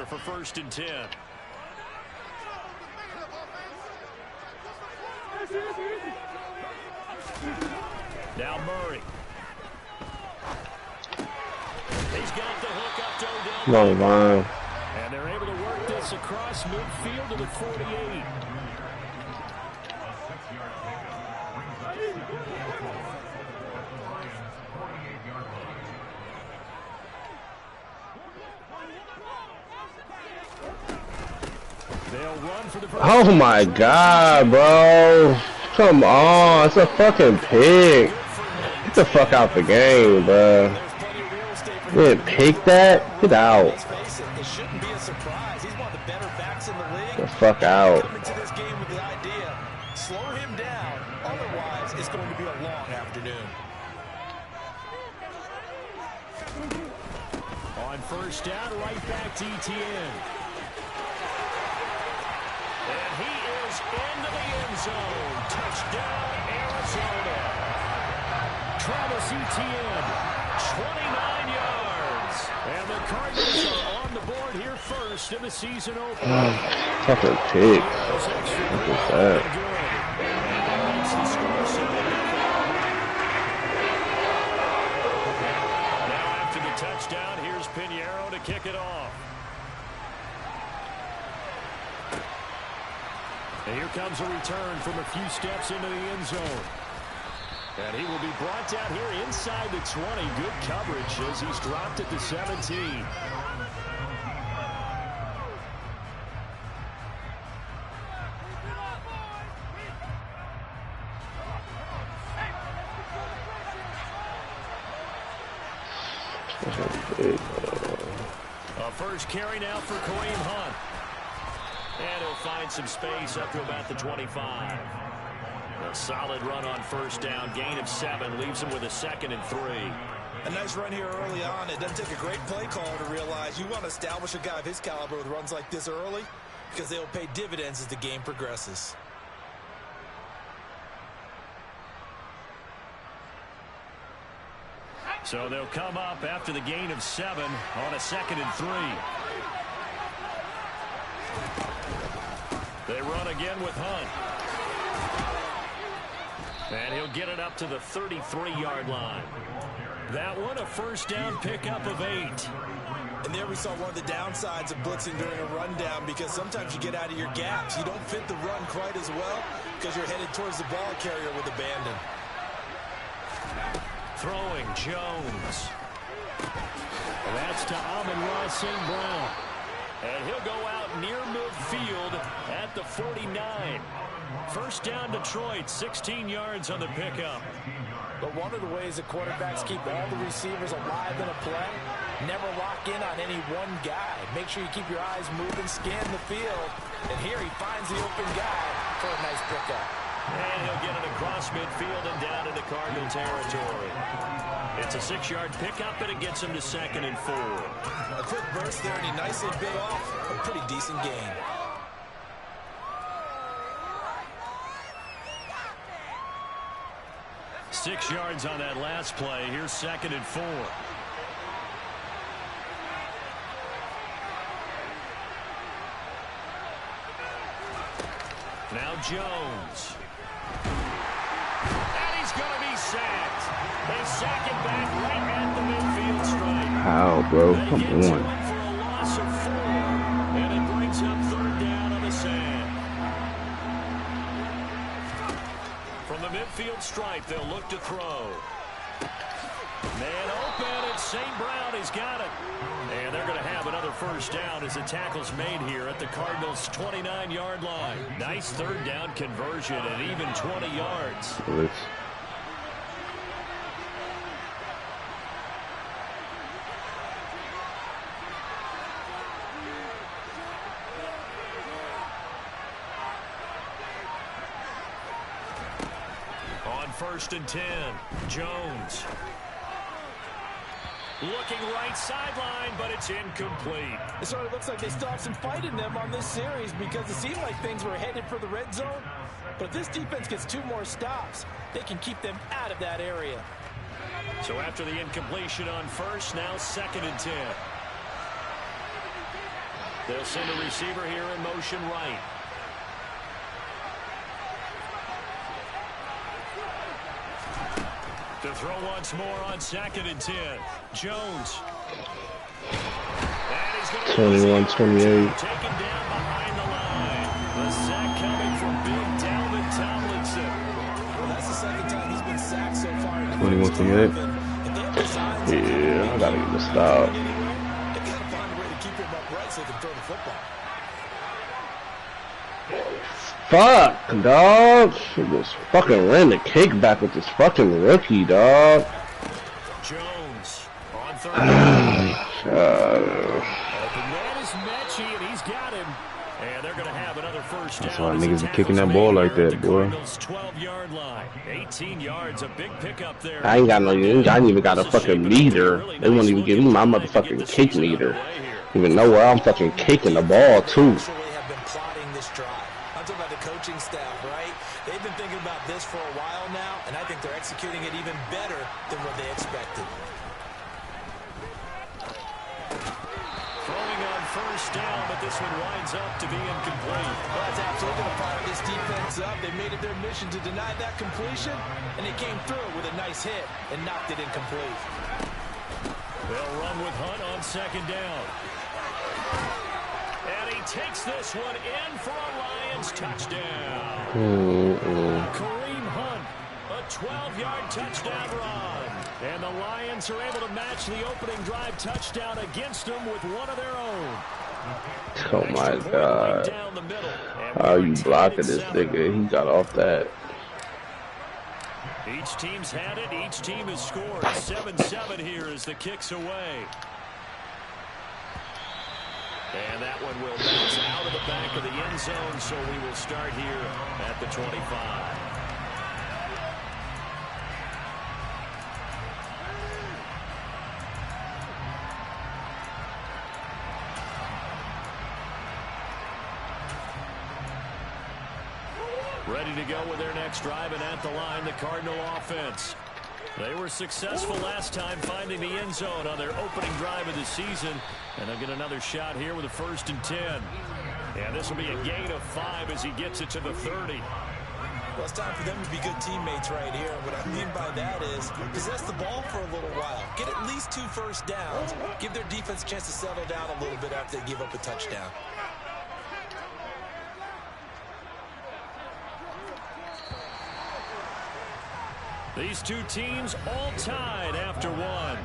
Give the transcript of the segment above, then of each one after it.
here for 1st and 10. Now Murray. He's got the hook up to Odell. No line. And they're able to work this across midfield to the 48. They'll run for the first. Oh my God, bro. Come on. It's a fucking pick. Get the fuck out the game, bro. You didn't pick that? Get out. Let's face it, it shouldn't be a surprise. He's one of the better backs in the league. Get the fuck out. Coming to this game with the idea, slow him down. Otherwise, it's going to be a long afternoon. On 1st down, right back to ETN. And he is into the end zone. Touchdown, Arizona. Travis Etienne, 29 yards. And the Cardinals are on the board here first in the season opener. Fucking pick. What is that? Now after the touchdown, here's Pinheiro to kick it off. And here comes a return from a few steps into the end zone. And he will be brought down here inside the 20. Good coverage as he's dropped at the 17. A first carry now for Kareem Hunt. And he'll find some space up to about the 25. A solid run on 1st down. Gain of 7 leaves him with a 2nd and 3. A nice run here early on. It doesn't take a great play caller to realize you want to establish a guy of his caliber with runs like this early because they'll pay dividends as the game progresses. So they'll come up after the gain of 7 on a 2nd and 3. They run again with Hunt. And he'll get it up to the 33-yard line. That one, a 1st down pickup of 8. And there we saw one of the downsides of blitzing during a rundown because sometimes you get out of your gaps. You don't fit the run quite as well because you're headed towards the ball carrier with abandon. Throwing Jones. And that's to Amon-Ra St. Brown. And he'll go out near midfield at the 49. 1st down Detroit, 16 yards on the pickup. But one of the ways that quarterbacks keep all the receivers alive in a play, never lock in on any one guy. Make sure you keep your eyes moving, scan the field. And here he finds the open guy for a nice pickup. And he'll get it across midfield and down into Cardinal territory. It's a 6-yard pickup, and it gets him to 2nd and 4. A quick burst there, and he nicely bit off a pretty decent gain. Six yards on that last play. Here's 2nd and 4. Now Jones. And he's going to be sacked. They sack him back right at the midfield stripe. How, bro? Come For a on. loss of 4, and it brings up 3rd down on the sand. From the midfield stripe, they'll look to throw. Man open, it's St. Brown. He's got it. And they're going to have another 1st down as the tackle's made here at the Cardinals' 29-yard line. Nice 3rd down conversion at even 20 yards. On 1st and 10, Jones. Looking right sideline, but it's incomplete. It sort of looks like they still have some fight in them on this series because it seemed like things were headed for the red zone. But if this defense gets 2 more stops, they can keep them out of that area. So after the incompletion on 1st, now 2nd and 10. They'll send a receiver here in motion right. To throw once more on 2nd and 10. Jones. 21-28. Taken down behind the line. The sack coming from big Dalvin Tomlinson. Well, that's the second time he's been sacked so far. 21-28. Yeah, I gotta get the stop. They gotta find a way to keep him upright so they can throw the football. Fuck, dog. She just fucking ran the cake back with this fucking rookie, dog. Jones on 3rd. The man is Mechie, and he's got him. And they're going to have another first down. That's why niggas be kicking that ball like that, boy. 12-yard line. 18 yards, a big pickup there. I ain't got no, I ain't even got a fucking meter. They won't even give me my motherfucking cake meter. Even know where I'm fucking caking the ball, too. I'm talking about the coaching staff, right? They've been thinking about this for a while now, and I think they're executing it even better than what they expected. Throwing on first down, but this one winds up to be incomplete. Well, that's absolutely going to fire this defense up. They made it their mission to deny that completion, and they came through with a nice hit and knocked it incomplete. They'll run with Hunt on 2nd down. And he takes this one in for a Lions touchdown. Kareem Hunt, a 12-yard touchdown run. And the Lions are able to match the opening drive touchdown against them with one of their own. Oh my God. How are you blocking this nigga? He got off that. Each team's had it. Each team has scored. 7-7 here as the kick's away. And that one will bounce out of the back of the end zone, so we will start here at the 25. Ready to go with their next drive, and at the line, the Cardinal offense. They were successful last time finding the end zone on their opening drive of the season. And they'll get another shot here with a 1st and 10. And this will be a gain of 5 as he gets it to the 30. Well, it's time for them to be good teammates right here. What I mean by that is possess the ball for a little while. Get at least 2 first downs. Give their defense a chance to settle down a little bit after they give up a touchdown. These two teams all tied after one.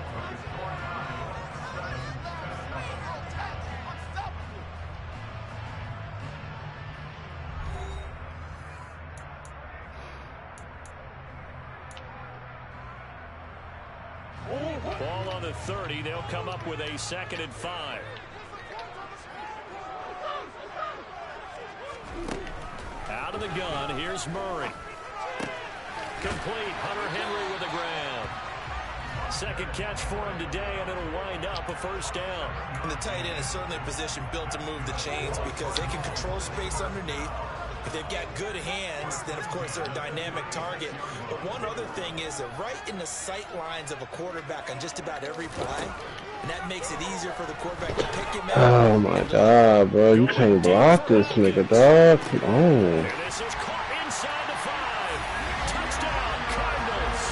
Ball on the 30. They'll come up with a 2nd and 5. Out of the gun. Here's Murray. Complete. Hunter Henry with a grab. 2nd catch for him today, and it'll wind up a 1st down. And the tight end is certainly a position built to move the chains because they can control space underneath. If they've got good hands, then, of course, they're a dynamic target. But one other thing is they're right in the sight lines of a quarterback on just about every play, and that makes it easier for the quarterback to pick him out. Oh, my God, bro. You can't block this nigga, dog. Come on. This is caught inside the 5. Touchdown, Cardinals.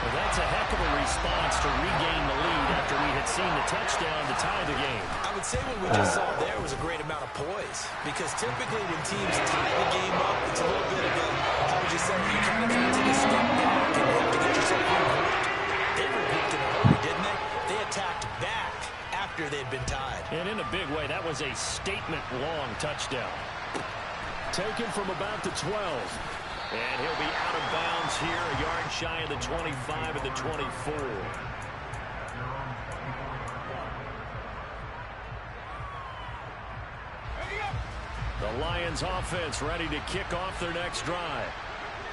Well, that's a heck of a response to regain the lead after we had seen the touchdown to tie the game. I would say what we just saw there was a great amount of poise, because typically when teams tie the game up, it's a little bit of a, how would you say, you kind of take a step back and have to get yourself regrouped. They regrouped in a hurry, didn't they? They attacked back after they'd been tied. And in a big way, that was a statement-long touchdown. Taken from about the 12. And he'll be out of bounds here, a yard shy of the 25 and the 24. The Lions offense ready to kick off their next drive.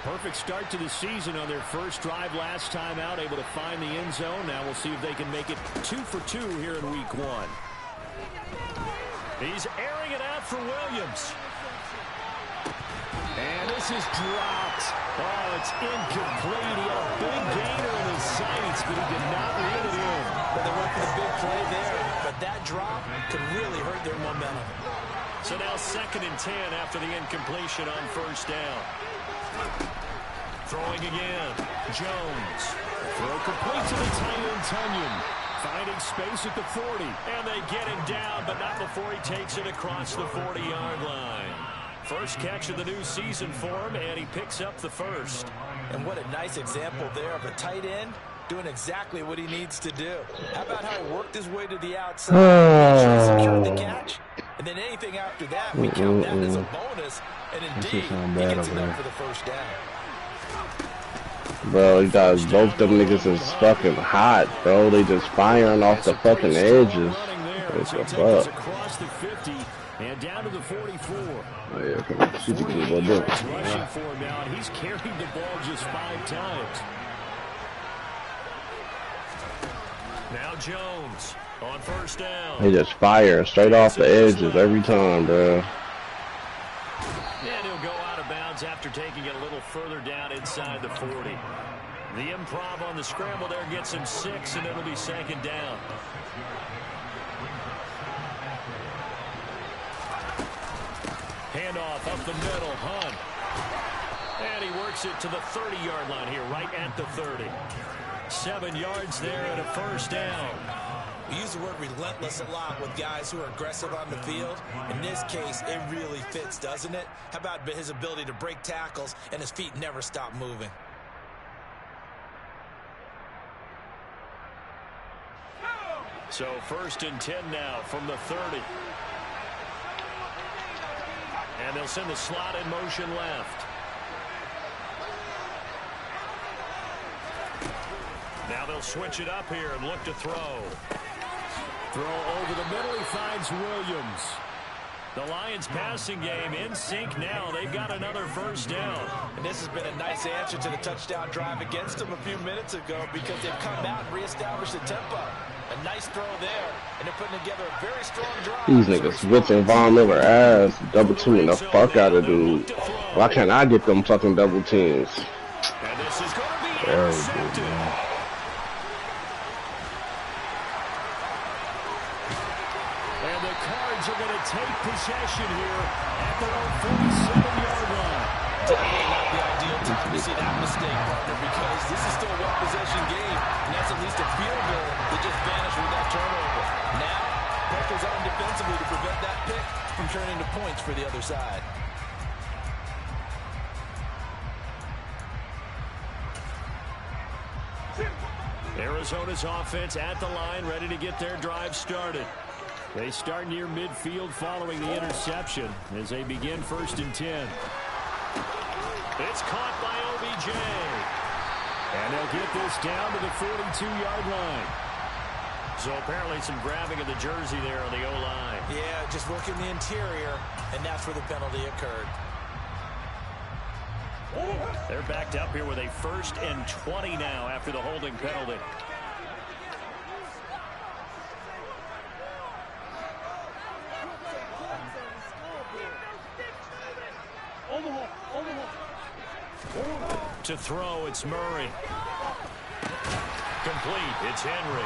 Perfect start to the season on their first drive last time out, able to find the end zone. Now we'll see if they can make it 2 for 2 here in week 1. He's airing it out for Williams. And this is dropped. Oh, it's incomplete. He had a big gainer in his sights, but he did not reel it in. Well, they went for the big play there, but that drop could really hurt their momentum. So now 2nd and 10 after the incompletion on 1st down. Throwing again. Jones. Throw complete to the tight end, Tunyon. Finding space at the 40. And they get him down, but not before he takes it across the 40-yard line. First catch of the new season for him, and he picks up the first. And what a nice example there of a tight end doing exactly what he needs to do. How about how he worked his way to the outside, secured the catch, and then anything after that, we count that as a bonus, and indeed, he gets it up for the first down. Bro, you guys, both them niggas is fucking hot, bro. They just firing off the fucking edges. What the fuck? Across the 50 and down to the 44. Oh, yeah, come on. See what you can do. Rushing for him now, and he's carried the ball just 5 times. Now Jones on 1st down. They just fire straight off the edges every time, bro. And he'll go out of bounds after taking it a little further down inside the 40. The improv on the scramble there gets him 6, and it'll be 2nd down. Handoff up the middle, Hunt. And he works it to the 30-yard line here, right at the 30. 7 yards there and a 1st down. We use the word relentless a lot with guys who are aggressive on the field. In this case, it really fits, doesn't it? How about his ability to break tackles and his feet never stop moving? So 1st and 10 now from the 30. And they'll send the slot in motion left. Now they'll switch it up here and look to throw. Throw over the middle, he finds Williams. The Lions passing game in sync now. They've got another 1st down. And this has been a nice answer to the touchdown drive against them a few minutes ago because they've come out and reestablished the tempo. A nice throw there, and they're putting together a very strong drive. These niggas whipping Von Miller ass, double teaming the fuck out of dude. Why can't I get them fucking double teams? And this is going to be intercepted. And the Cards are going to take possession here at their own 47-yard line. Definitely not the ideal time to see that mistake, partner, because this is still a one-possession game, and that's at least a field goal that just vanished with that turnover. Now, pressure's on defensively to prevent that pick from turning to points for the other side. Arizona's offense at the line, ready to get their drive started. They start near midfield following the interception as they begin 1st and 10. It's caught by OBJ. And they'll get this down to the 42-yard line. So apparently some grabbing of the jersey there on the O-line. Yeah, just working the interior, and that's where the penalty occurred. They're backed up here with a 1st and 20 now after the holding penalty. To throw, it's Murray. Complete, it's Henry.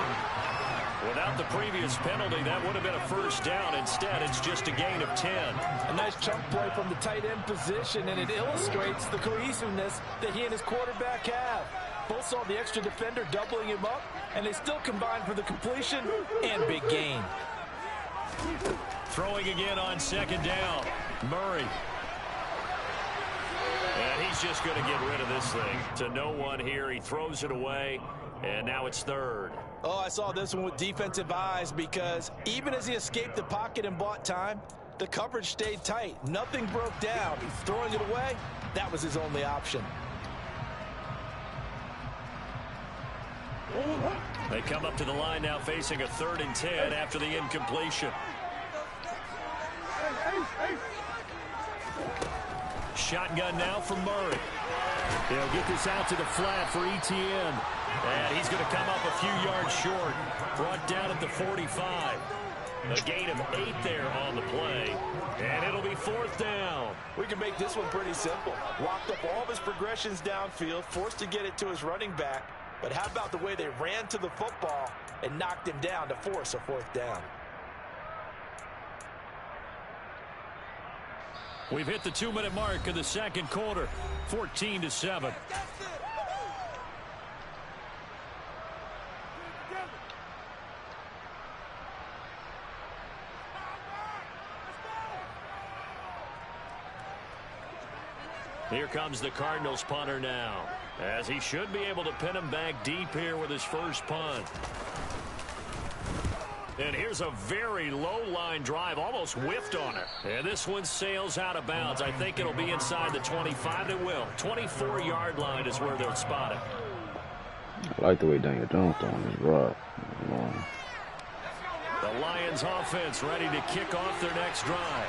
Without the previous penalty, that would have been a 1st down. Instead, it's just a gain of 10. A nice chunk play from the tight end position, and it illustrates the cohesiveness that he and his quarterback have. Both saw the extra defender doubling him up, and they still combined for the completion and big gain. Throwing again on 2nd down. Murray. And he's just going to get rid of this thing to no one here. He throws it away, and now it's 3rd. Oh, I saw this one with defensive eyes because even as he escaped the pocket and bought time, the coverage stayed tight. Nothing broke down. Throwing it away, that was his only option. They come up to the line now facing a 3rd and 10 after the incompletion. Shotgun now from Murray. They'll get this out to the flat for Etienne. And he's going to come up a few yards short. Brought down at the 45. A gain of 8 there on the play. And it'll be 4th down. We can make this one pretty simple. Locked up all of his progressions downfield, forced to get it to his running back. But how about the way they ran to the football and knocked him down to force a 4th down? We've hit the 2-minute mark of the second quarter, 14-7. Here comes the Cardinals punter now, as he should be able to pin him back deep here with his first punt. And here's a very low-line drive, almost whiffed on it. And this one sails out of bounds. I think it'll be inside the 25. It will. 24-yard line is where they'll spot it. I like the way Daniel Jones throwing his rock. The Lions offense ready to kick off their next drive.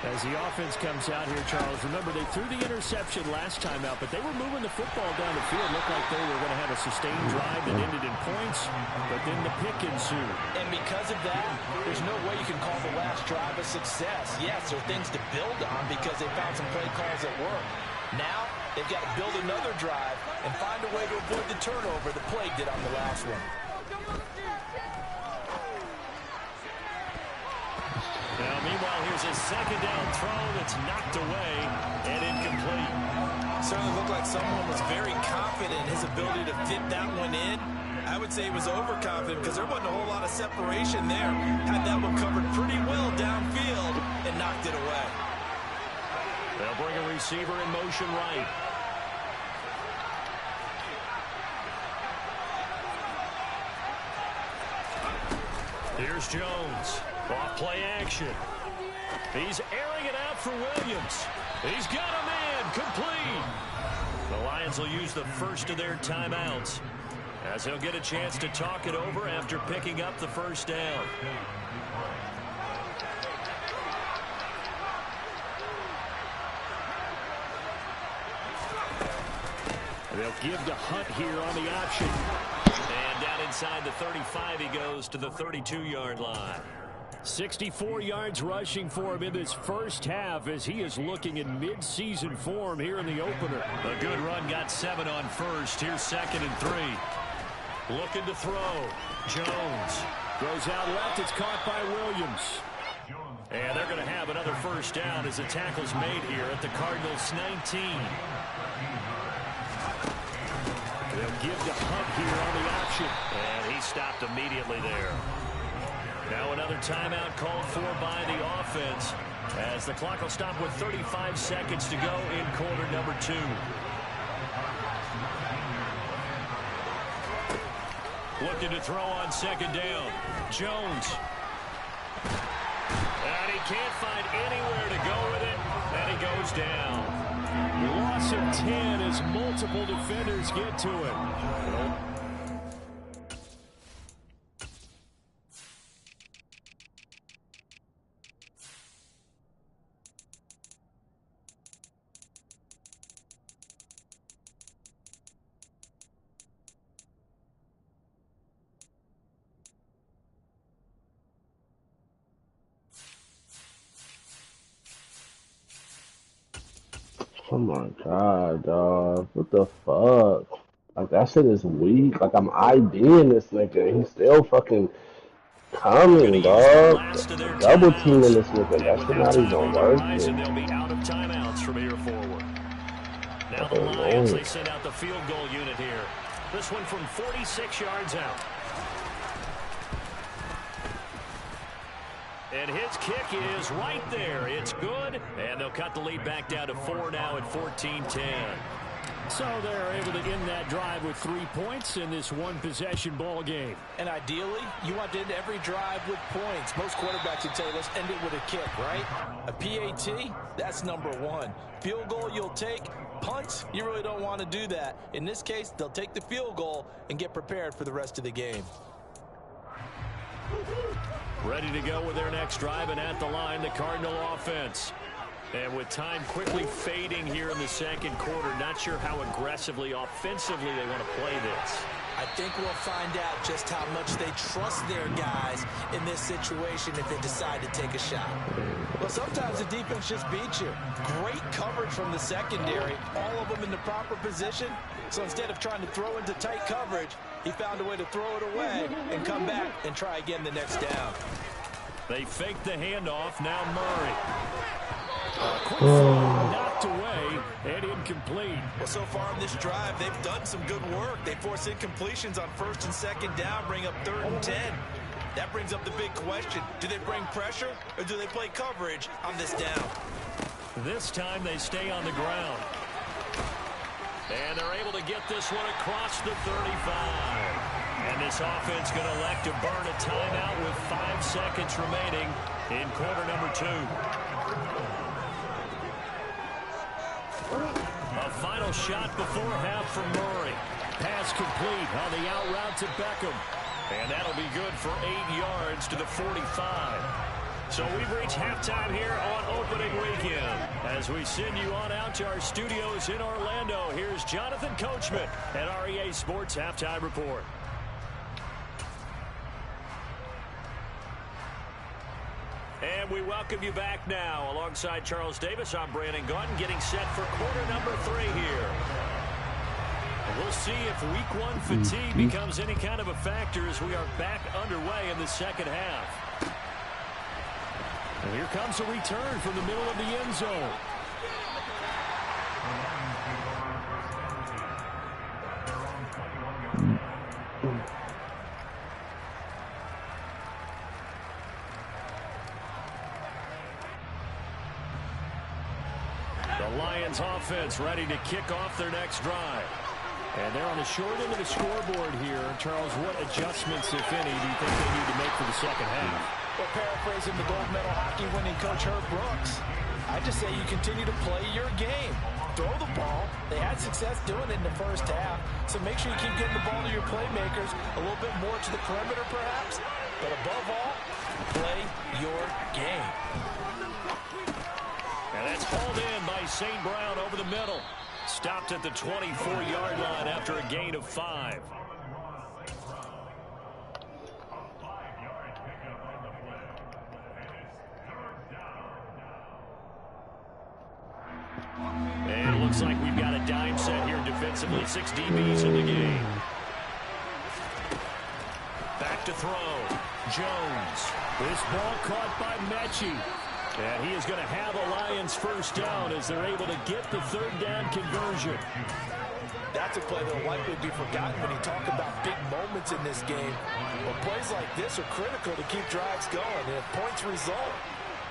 As the offense comes out here, Charles, remember they threw the interception last time out, but they were moving the football down the field. Looked like they were going to have a sustained drive that ended in points, but then the pick ensued. And because of that, there's no way you can call the last drive a success. Yes, there are things to build on because they found some play calls that work. Now, they've got to build another drive and find a way to avoid the turnover the Plague did on the last one. Now, meanwhile, here's a second down throw that's knocked away and incomplete. Certainly looked like someone was very confident in his ability to fit that one in. I would say he was overconfident because there wasn't a whole lot of separation there. Had that one covered pretty well downfield and knocked it away. They'll bring a receiver in motion right. Here's Jones. Off play action. He's airing it out for Williams. He's got a man complete. The Lions will use the first of their timeouts as he'll get a chance to talk it over after picking up the first down. They'll give to Hunt here on the option. And down inside the 35 he goes to the 32-yard line. 64 yards rushing for him in this first half as he is looking in mid-season form here in the opener. A good run, got 7 on first. Here's 2nd and 3. Looking to throw. Jones goes out left. It's caught by Williams. And they're going to have another first down as the tackle's made here at the Cardinals' 19. They'll give to Hunt here on the option. And he stopped immediately there. Now another timeout called for by the offense as the clock will stop with 35 seconds to go in quarter number 2. Looking to throw on 2nd down. Jones. And he can't find anywhere to go with it. And he goes down. Loss of 10 as multiple defenders get to it. Oh my god, dog. What the fuck? Like, that shit is weak. Like, I'm IDing this nigga. He's still fucking coming, dog. Double teaming this nigga. That shit not even working. They'll be out of timeouts from here forward. Now the Lions, they send out the field goal unit here. This one from 46 yards out. And his kick is right there. It's good. And they'll cut the lead back down to 4 now at 14-10. So they're able to end that drive with 3 points in this one-possession ball game. And ideally, you want to end every drive with points. Most quarterbacks would tell you, let's end it with a kick, right? A PAT, that's number 1. Field goal you'll take. Punts, you really don't want to do that. In this case, they'll take the field goal and get prepared for the rest of the game. Ready to go with their next drive, and at the line, the Cardinal offense. And with time quickly fading here in the second quarter, not sure how aggressively, offensively they want to play this. I think we'll find out just how much they trust their guys in this situation if they decide to take a shot. Well, sometimes the defense just beats you. Great coverage from the secondary, all of them in the proper position. So instead of trying to throw into tight coverage, he found a way to throw it away and come back and try again the next down. They fake the handoff. Now Murray. Quick throw, knocked away, and incomplete. Well, so far on this drive, they've done some good work. They force incompletions on 1st and 2nd down, bring up 3rd and 10. That brings up the big question. Do they bring pressure, or do they play coverage on this down? This time they stay on the ground. And they're able to get this one across the 35. And this offense going to elect to burn a timeout with 5 seconds remaining in quarter number 2. A final shot before half from Murray. Pass complete on the out route to Beckham. And that'll be good for 8 yards to the 45. So we've reached halftime here on opening weekend. As we send you on out to our studios in Orlando, here's Jonathan Coachman at REA Sports Halftime Report. And we welcome you back now. Alongside Charles Davis, I'm Brandon Gaudin, getting set for quarter number 3 here. We'll see if week 1 fatigue becomes any kind of a factor as we are back underway in the second half. And here comes a return from the middle of the end zone. The Lions offense ready to kick off their next drive. And they're on the short end of the scoreboard here. Charles, what adjustments, if any, do you think they need to make for the second half? Well, paraphrasing the gold medal hockey winning coach Herb Brooks, I just say you continue to play your game. Throw the ball. They had success doing it in the first half, so make sure you keep getting the ball to your playmakers, a little bit more to the perimeter perhaps, but above all, play your game. And that's hauled in by St. Brown over the middle. Stopped at the 24-yard line after a gain of 5. And it looks like we've got a dime set here defensively. 6 DBs in the game. Back to throw. Jones. This ball caught by Mechie. And he is going to have a Lions first down as they're able to get the 3rd down conversion. That's a play that will likely be forgotten when you talk about big moments in this game. But plays like this are critical to keep drives going. And if points result,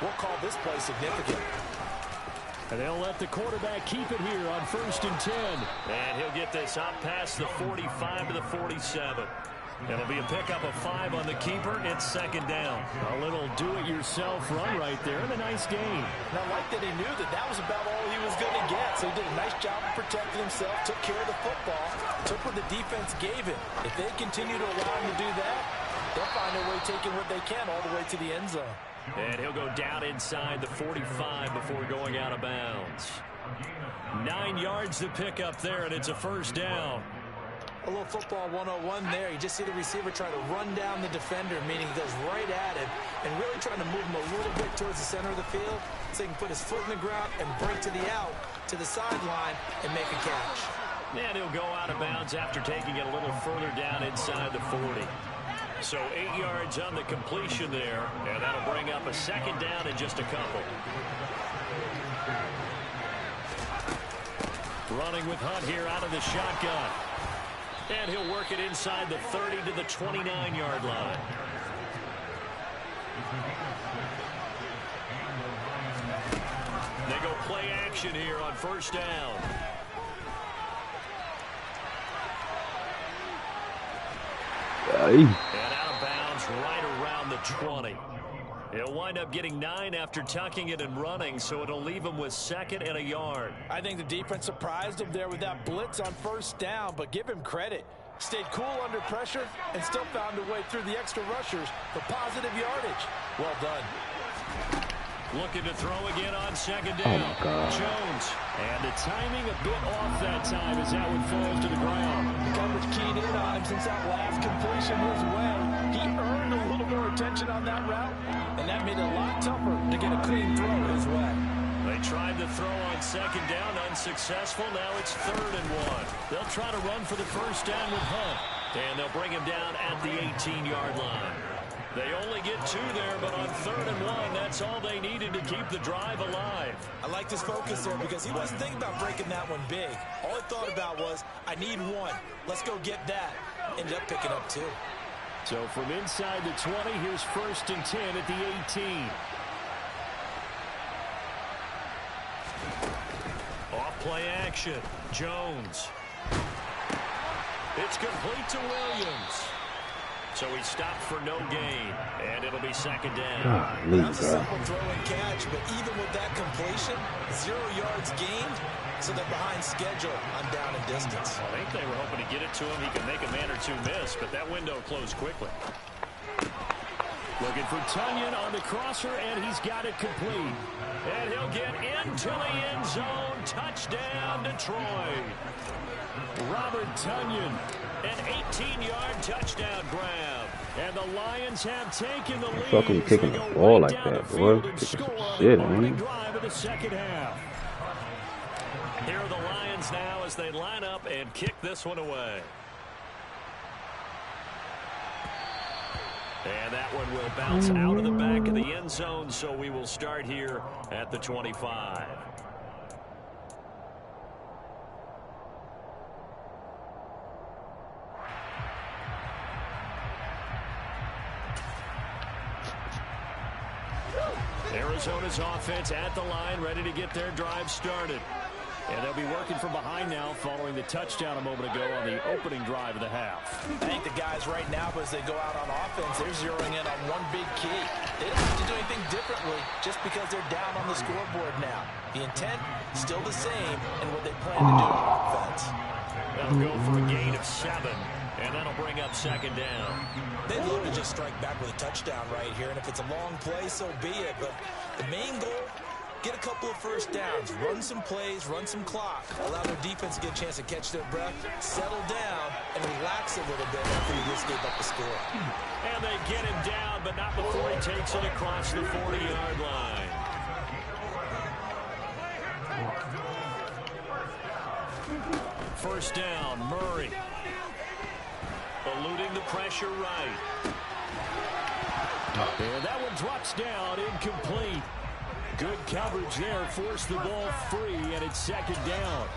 we'll call this play significant. And they'll let the quarterback keep it here on 1st and 10. And he'll get this up past the 45 to the 47. It'll be a pickup of 5 on the keeper. It's 2nd down. A little do-it-yourself run right there and a nice gain. And I like that he knew that that was about all he was going to get. So he did a nice job of protecting himself, took care of the football, took what the defense gave him. If they continue to allow him to do that, they'll find a way taking what they can all the way to the end zone. And he'll go down inside the 45 before going out of bounds. 9 yards to pick up there, and it's a first down. A little football 101 there. You just see the receiver try to run down the defender, meaning he goes right at him and really trying to move him a little bit towards the center of the field so he can put his foot in the ground and break to the out, to the sideline, and make a catch. And he'll go out of bounds after taking it a little further down inside the 40. So 8 yards on the completion there, and that'll bring up a 2nd down in just a couple. Running with Hunt here out of the shotgun. And he'll work it inside the 30 to the 29-yard line. They go play action here on 1st down. And out of bounds right around the 20. He'll wind up getting 9 after tucking it and running, so it'll leave him with 2nd and a yard. I think the defense surprised him there with that blitz on 1st down, but give him credit. Stayed cool under pressure and still found a way through the extra rushers for positive yardage. Well done. Looking to throw again on 2nd down. Jones. And the timing a bit off that time as that one falls to the ground. The coverage keyed in on him since that last completion his way. He earned a little more attention on that route, and that made it a lot tougher to get a clean throw his way. They tried to throw on 2nd down, unsuccessful. Now it's 3rd and 1. They'll try to run for the first down with Hunt, and they'll bring him down at the 18-yard line. They only get 2 there, but on 3rd and 1, that's all they needed to keep the drive alive. I like his focus there because he wasn't thinking about breaking that one big. All he thought about was, I need 1. Let's go get that. Ended up picking up 2. So from inside the 20, here's 1st and 10 at the 18. Off play action. Jones. It's complete to Williams. So he stopped for no gain, and it'll be 2nd down. That's a simple throw and catch, but even with that completion, 0 yards gained, so they're behind schedule on down and distance. I think they were hoping to get it to him. He could make a man or 2 miss, but that window closed quickly. Looking for Tunyon on the crosser, and he's got it complete. And he'll get into the end zone. Touchdown, Detroit. Robert Tunyon. An 18-yard touchdown grab. And the Lions have taken the lead. Fucking kicking the ball like that, boy. Kicking some shit, man. Drive of the 2nd half. Here are the Lions now as they line up and kick this one away. And that one will bounce out of the back of the end zone, so we will start here at the 25. Arizona's offense at the line, ready to get their drive started. And they'll be working from behind now following the touchdown a moment ago on the opening drive of the half. I think the guys right now, as they go out on offense, they're zeroing in on one big key. They don't have to do anything differently just because they're down on the scoreboard now. The intent still the same and what they plan to do on offense. They'll go for a gain of 7, and that'll bring up 2nd down. They'd love to just strike back with a touchdown right here, and if it's a long play, so be it. But the main goal, get a couple of first downs, run some plays, run some clock, allow their defense to get a chance to catch their breath, settle down, and relax a little bit after you just gave up the score. And they get him down, but not before he takes it across the 40-yard line. First down, Murray. Eluding the pressure right. And that one drops down, incomplete. Good coverage there, forced the ball free, and it's 2nd down.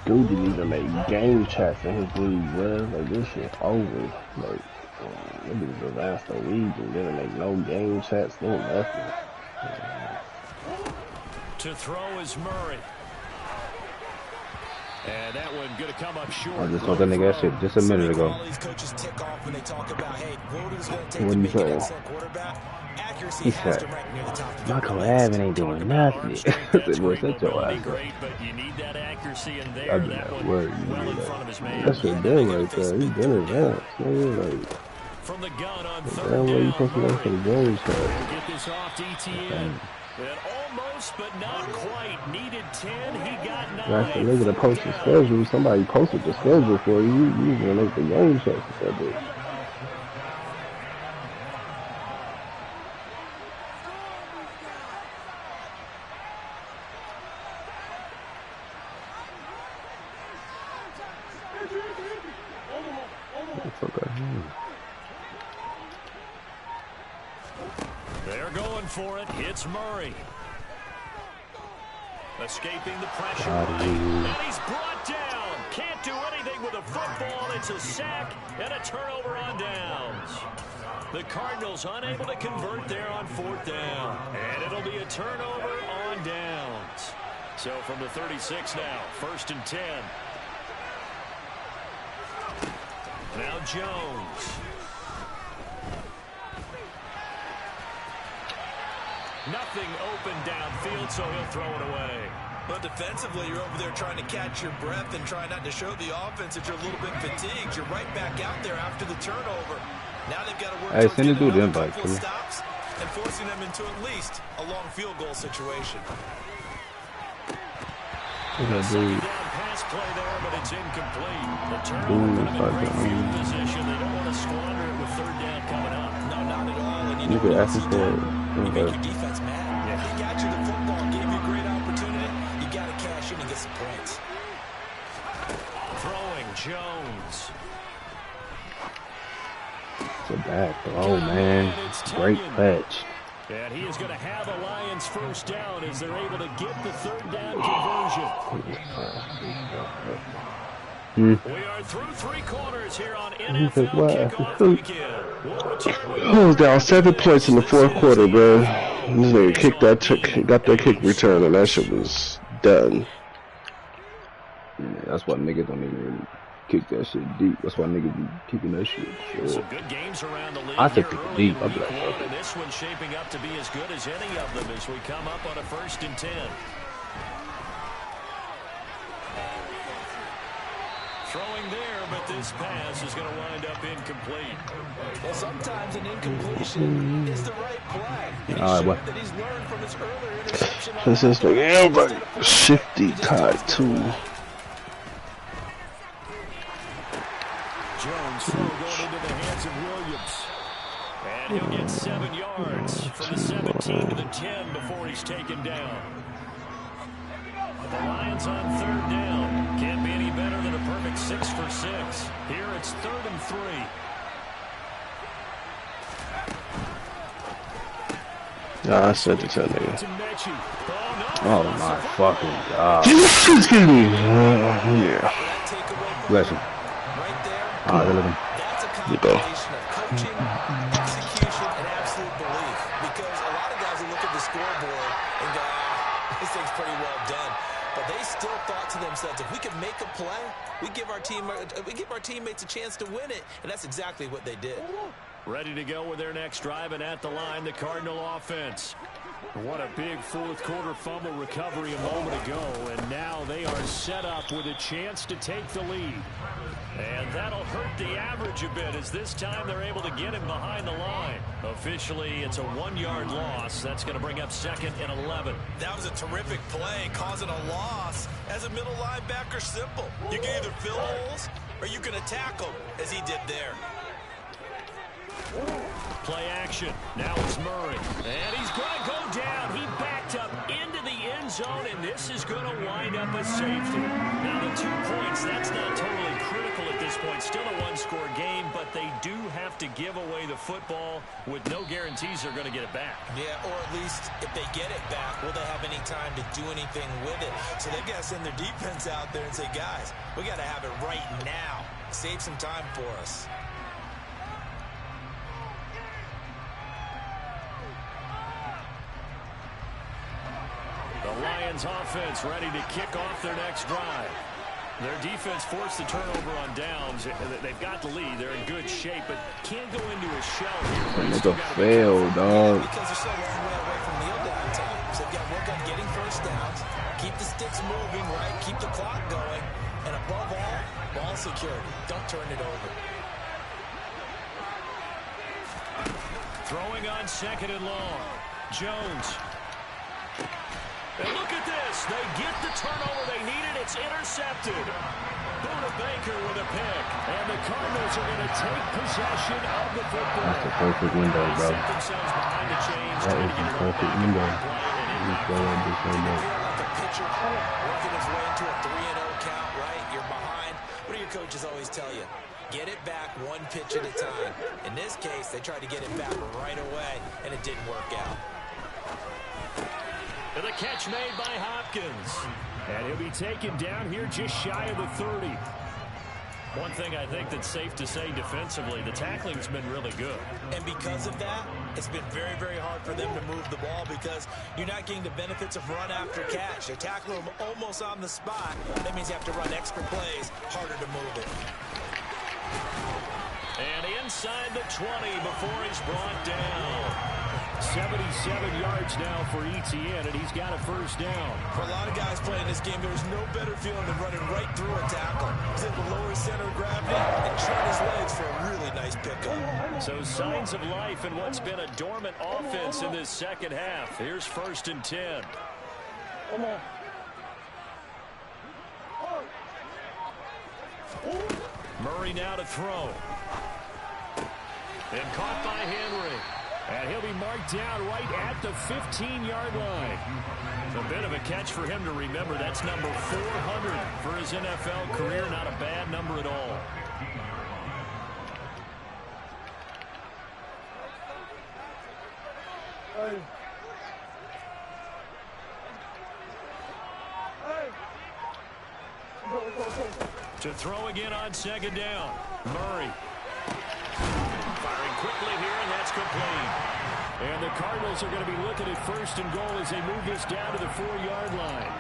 Dude didn't even make game chats in his league, bro. Like, this shit over. Like, it was advanced a week and didn't make no game chats, no nothing. To throw is Murray. And that one going to come up short. I just saw that nigga that shit just a minute ago. He said, Michael Allen ain't doing nothing. I said, boy, shut your ass up. I did that word. That's your thing right there. He's been advanced. Like, from the gun on 3rd down. Where you down. supposed to make for the game shot? Get this off DTN. And almost, but not quite. Needed 10. He got 9. That's the nigga that posted schedule. Somebody posted the schedule for you. You was gonna make the game shots and stuff, bitch. They're going for it. It's Murray. Escaping the pressure. And he's brought down. Can't do anything with a football. It's a sack and a turnover on downs. The Cardinals unable to convert there on 4th down. And it'll be a turnover on downs. So from the 36 now, 1st and 10. Now Jones. Nothing open downfield, so he'll throw it away. But defensively, you're over there trying to catch your breath and try not to show the offense that you're a little bit fatigued. You're right back out there after the turnover. Now they've got to work towards getting another couple of stops and forcing them into at least a long field goal situation. Second down pass play there, but it's incomplete. The turnover put them in great field position. They don't want to squander it with 3rd down coming up. No, not at all. And you know you make your defense mad. Yeah. He got you the football, gave you a great opportunity. You got to cash in and get some points. Throwing Jones. It's a bad throw, man. Great catch. And he is going to have a Lions first down as they're able to get the third down conversion. We are through 3 quarters here on NFL Kickoff Weekend. I was down 7 points in the 4th quarter, bro. This nigga got that kick return, and that shit was done. Yeah, that's why niggas don't even really kick that shit deep. That's why niggas be kicking that shit. Some good games around the league. I think it's deep. Week 1, and this one's shaping up to be as good as any of them as we come up on a 1st and 10. Throwing there, but this pass is going to wind up incomplete. Well, sometimes an incompletion is the right play. And All right, what? that he's learned from his earlier interception. This is like everybody shifty cut too. Jones throw going into the hands of Williams. And he'll get 7 yards from the 17 to the 10 before he's taken down. The Lions on 3rd down. Can't be any better than a perfect 6 for 6. Here it's 3rd and 3. Nah, I sent it to that nigga. Oh my fucking god. Excuse me. Yeah. Bless him. Alright, look at him. That's a combination of coaching, execution, and absolute belief. Because a lot of guys will look at the scoreboard and go, this thing's pretty well done. But they still thought to themselves, if we can make a play, we give our teammates a chance to win it. And that's exactly what they did. Ready to go with their next drive, and at the line, the Cardinal offense. What a big 4th quarter fumble recovery a moment ago, and now they are set up with a chance to take the lead. And that'll hurt the average a bit as this time they're able to get him behind the line. Officially, it's a 1-yard loss. That's going to bring up 2nd and 11. That was a terrific play, causing a loss. As a middle linebacker, simple. You can either fill holes or you can attack them, as he did there. Play action. Now it's Murray. And he's going to go down. He backed up into the end zone, and this is going to wind up a safety. Now, the 2 points, that's not totally critical at this point. Still a 1-score game, but they do have to give away the football with no guarantees they're going to get it back. Yeah, or at least if they get it back, will they have any time to do anything with it? So they've got to send their defense out there and say, guys, we got to have it right now. Save some time for us. The Lions offense ready to kick off their next drive. Their defense forced the turnover on downs. They've got the lead. They're in good shape, but can't go into a shell here. It's a fail, dog. Because they're so long way away from kneel down time. So they've got to work on getting first downs, keep the sticks moving, right? Keep the clock going. And above all, ball security. Don't turn it over. Throwing on 2nd and long. Jones. And look at this. They get the turnover they needed. It's intercepted. Buda Baker with a pick. And the Cardinals are going to take possession of the football. That's the perfect window, bro. That is the perfect window. Just go and just go like a pitcher working his way into a 3-0 count, right? You're behind. What do your coaches always tell you? Get it back 1 pitch at a time. In this case, they tried to get it back right away, and it didn't work out. And the catch made by Hopkins. And he'll be taken down here just shy of the 30. One thing I think that's safe to say defensively, the tackling's been really good. And because of that, it's been very, very hard for them to move the ball because you're not getting the benefits of run after catch. They're tackling them almost on the spot. That means you have to run extra plays, harder to move it. And inside the 20 before he's brought down. 77 yards now for ETN, and he's got a first down. For a lot of guys playing this game, there's no better feeling than running right through a tackle. He's at the lower center of gravity and turn his legs for a really nice pickup. So signs of life in what's been a dormant offense in this second half. Here's 1st and 10. Come on. Murray now to throw. And caught by Henry. And he'll be marked down right at the 15-yard line. A bit of a catch for him to remember. That's number 400 for his NFL career. Not a bad number at all. To throw again on second down. Murray. Firing quickly here, and that's complete. And the Cardinals are going to be looking at first and goal as they move this down to the 4-yard line.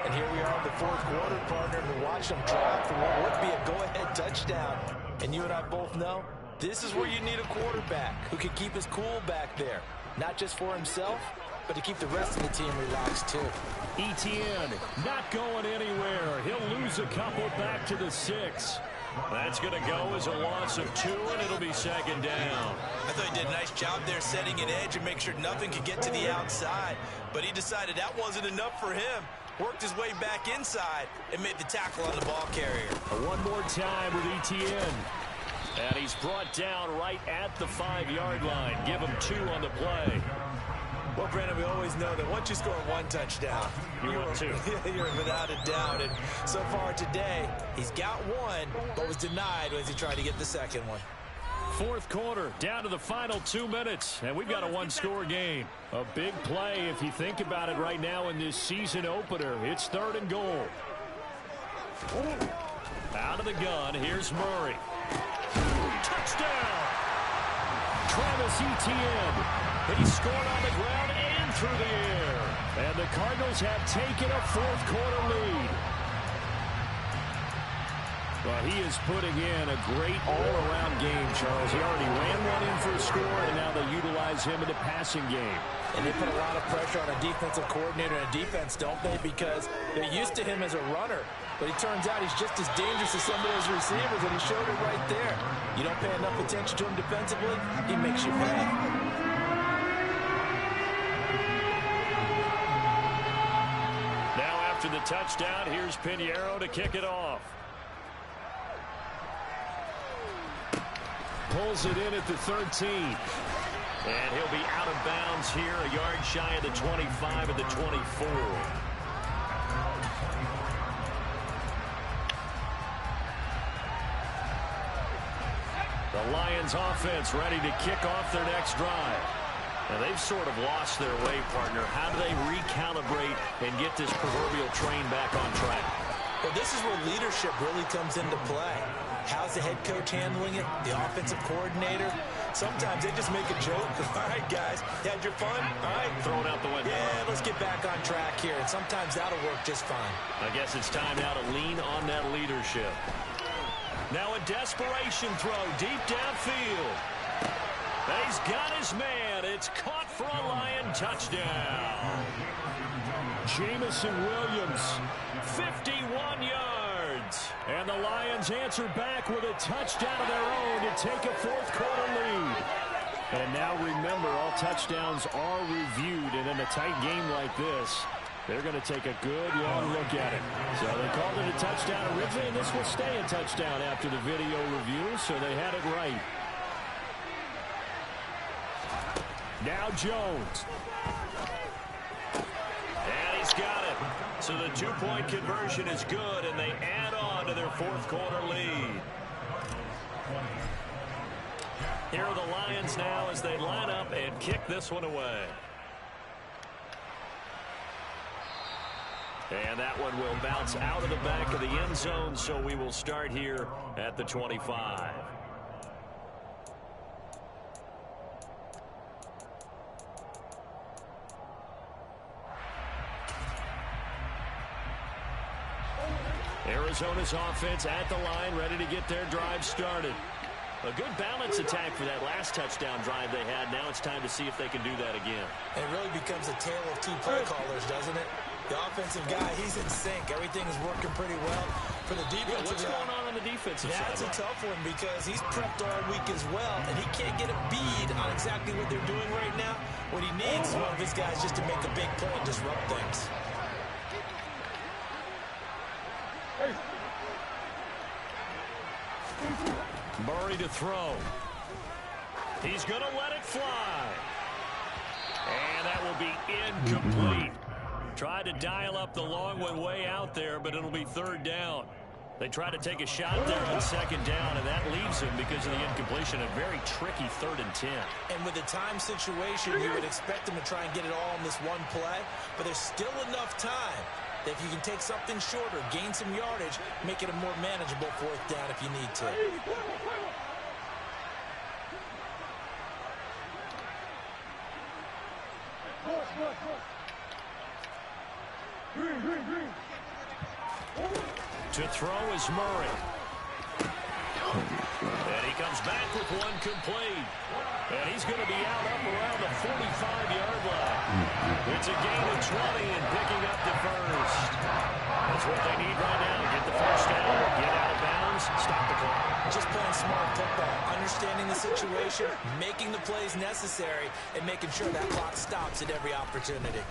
And here we are in the fourth quarter, partner, and we watch them drive for what would be a go-ahead touchdown. And you and I both know this is where you need a quarterback who can keep his cool back there. Not just for himself, but to keep the rest of the team relaxed too. Etienne not going anywhere. He'll lose a couple back to the 6. That's going to go as a loss of 2, and it'll be second down. I thought he did a nice job there setting an edge and make sure nothing could get to the outside. But he decided that wasn't enough for him. Worked his way back inside and made the tackle on the ball carrier. One more time with Etienne. And he's brought down right at the 5-yard line. Give him 2 on the play. Well, Brandon, we always know that once you score one touchdown, you're without a doubt. And so far today, he's got one, but was denied as he tried to get the second one. Fourth quarter, down to the final 2 minutes, and we've got a one-score game. A big play if you think about it right now in this season opener. It's 3rd and goal. Out of the gun, here's Murray. Touchdown! Travis Etienne. He scored on the ground and through the air. And the Cardinals have taken a fourth quarter lead. Well, he is putting in a great all-around game, Charles. He already ran one in for a score, and now they utilize him in the passing game. And they put a lot of pressure on a defensive coordinator and a defense, don't they? Because they're used to him as a runner. But it turns out he's just as dangerous as some of those receivers, and he showed it right there. You don't pay enough attention to him defensively, he makes you pay. Now after the touchdown, here's Pinheiro to kick it off. Pulls it in at the 13. And he'll be out of bounds here, a yard shy of the 25 of the 24. The Lions offense ready to kick off their next drive. Now they've sort of lost their way, partner. How do they recalibrate and get this proverbial train back on track? Well, this is where leadership really comes into play. How's the head coach handling it? The offensive coordinator? Sometimes they just make a joke. All right, guys, you had your fun? All right. Throw it out the window. Yeah, let's get back on track here. And sometimes that'll work just fine. I guess it's time now to lean on that leadership. Now a desperation throw deep downfield. He's got his man. It's caught for a Lion touchdown. Jamison Williams, 51 yards. And the Lions answer back with a touchdown of their own to take a fourth quarter lead. And now remember, all touchdowns are reviewed. And in a tight game like this, they're going to take a good long look at it. So they called it a touchdown originally, and this will stay a touchdown after the video review, so they had it right. Now Jones. And he's got it. So the two-point conversion is good, and they add on to their fourth quarter lead. Here are the Lions now as they line up and kick this one away. And that one will bounce out of the back of the end zone, so we will start here at the 25. Arizona's offense at the line, ready to get their drive started. A good balance attack for that last touchdown drive they had. Now it's time to see if they can do that again. It really becomes a tale of two play callers, doesn't it? The offensive guy, he's in sync. Everything is working pretty well. For the defensive what's going on the defensive side? That's a tough one because he's prepped all week as well, and he can't get a bead on exactly what they're doing right now. What he needs is one of his guys just to make a big play and disrupt things. Murray to throw. He's going to let it fly. And that will be incomplete. Tried to dial up the long one way out there, but it'll be third down. They try to take a shot there on second down, and that leaves him because of the incompletion. A very tricky 3rd and 10. And with the time situation, you would expect him to try and get it all in this one play, but there's still enough time that if you can take something shorter, gain some yardage, make it a more manageable 4th down if you need to. To throw is Murray. And he comes back with one complete. And he's going to be out up around the 45-yard line. It's a gain of 20 and picking up the first. That's what they need right now. Get the first down, get out of bounds, stop the clock. Just playing smart football, understanding the situation, making the plays necessary, and making sure that clock stops at every opportunity.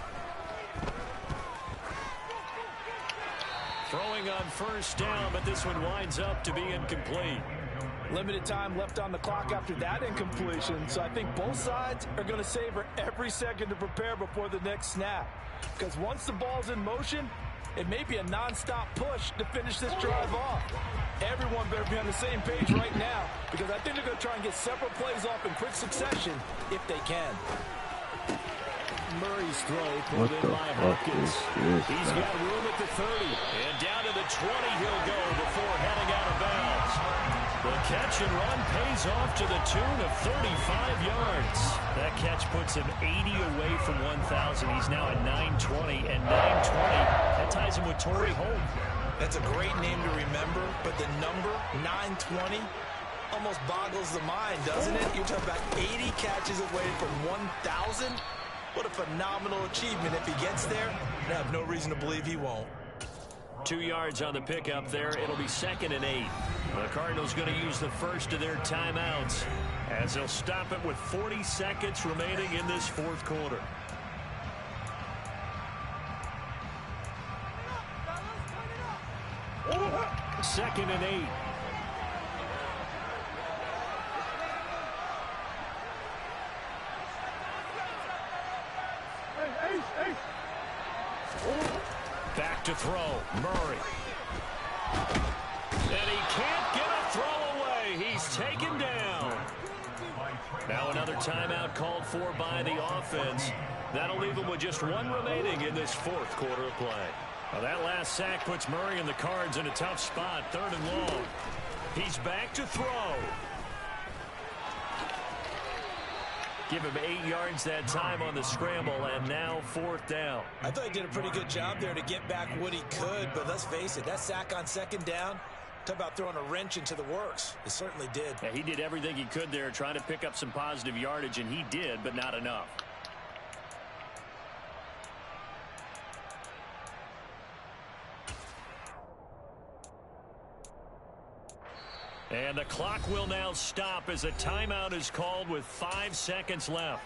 Throwing on first down, but this one winds up to be incomplete. Limited time left on the clock after that incompletion, so I think both sides are going to savor every second to prepare before the next snap. Because once the ball's in motion, it may be a non-stop push to finish this drive off. Everyone better be on the same page right now, because I think they're going to try and get several plays off in quick succession if they can. Murray's throw pulled in by Hopkins. He's got room at the 30. And down to the 20 he'll go before heading out of bounds. The catch and run pays off to the tune of 35 yards. That catch puts him 80 away from 1,000. He's now at 920, and 920, that ties him with Torrey Holt. That's a great name to remember, but the number, 920, almost boggles the mind, doesn't it? You're talking about 80 catches away from 1,000. What a phenomenal achievement. If he gets there, I have no reason to believe he won't. 2 yards on the pickup there. It'll be 2nd and 8. The Cardinals going to use the first of their timeouts as they'll stop it with 40 seconds remaining in this 4th quarter. Second and 8. Back to throw, Murray. And he can't get a throw away. He's taken down. Now another timeout called for by the offense. That'll leave him with just one remaining in this 4th quarter of play. Well, that last sack puts Murray and the Cards in a tough spot, 3rd and long. He's back to throw. Give him 8 yards that time on the scramble, and now 4th down. I thought he did a pretty good job there to get back what he could, but let's face it, that sack on 2nd down, talk about throwing a wrench into the works. It certainly did. Yeah, he did everything he could there, trying to pick up some positive yardage, and he did, but not enough. And the clock will now stop as a timeout is called with 5 seconds left.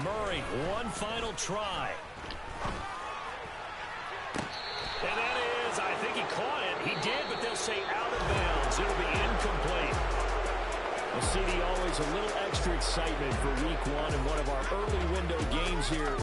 Murray, one final try. And that is, I think he caught it. He did, but they'll say out of bounds. It'll be incomplete. Well, CD, always a little extra excitement for week 1 in one of our early window games here.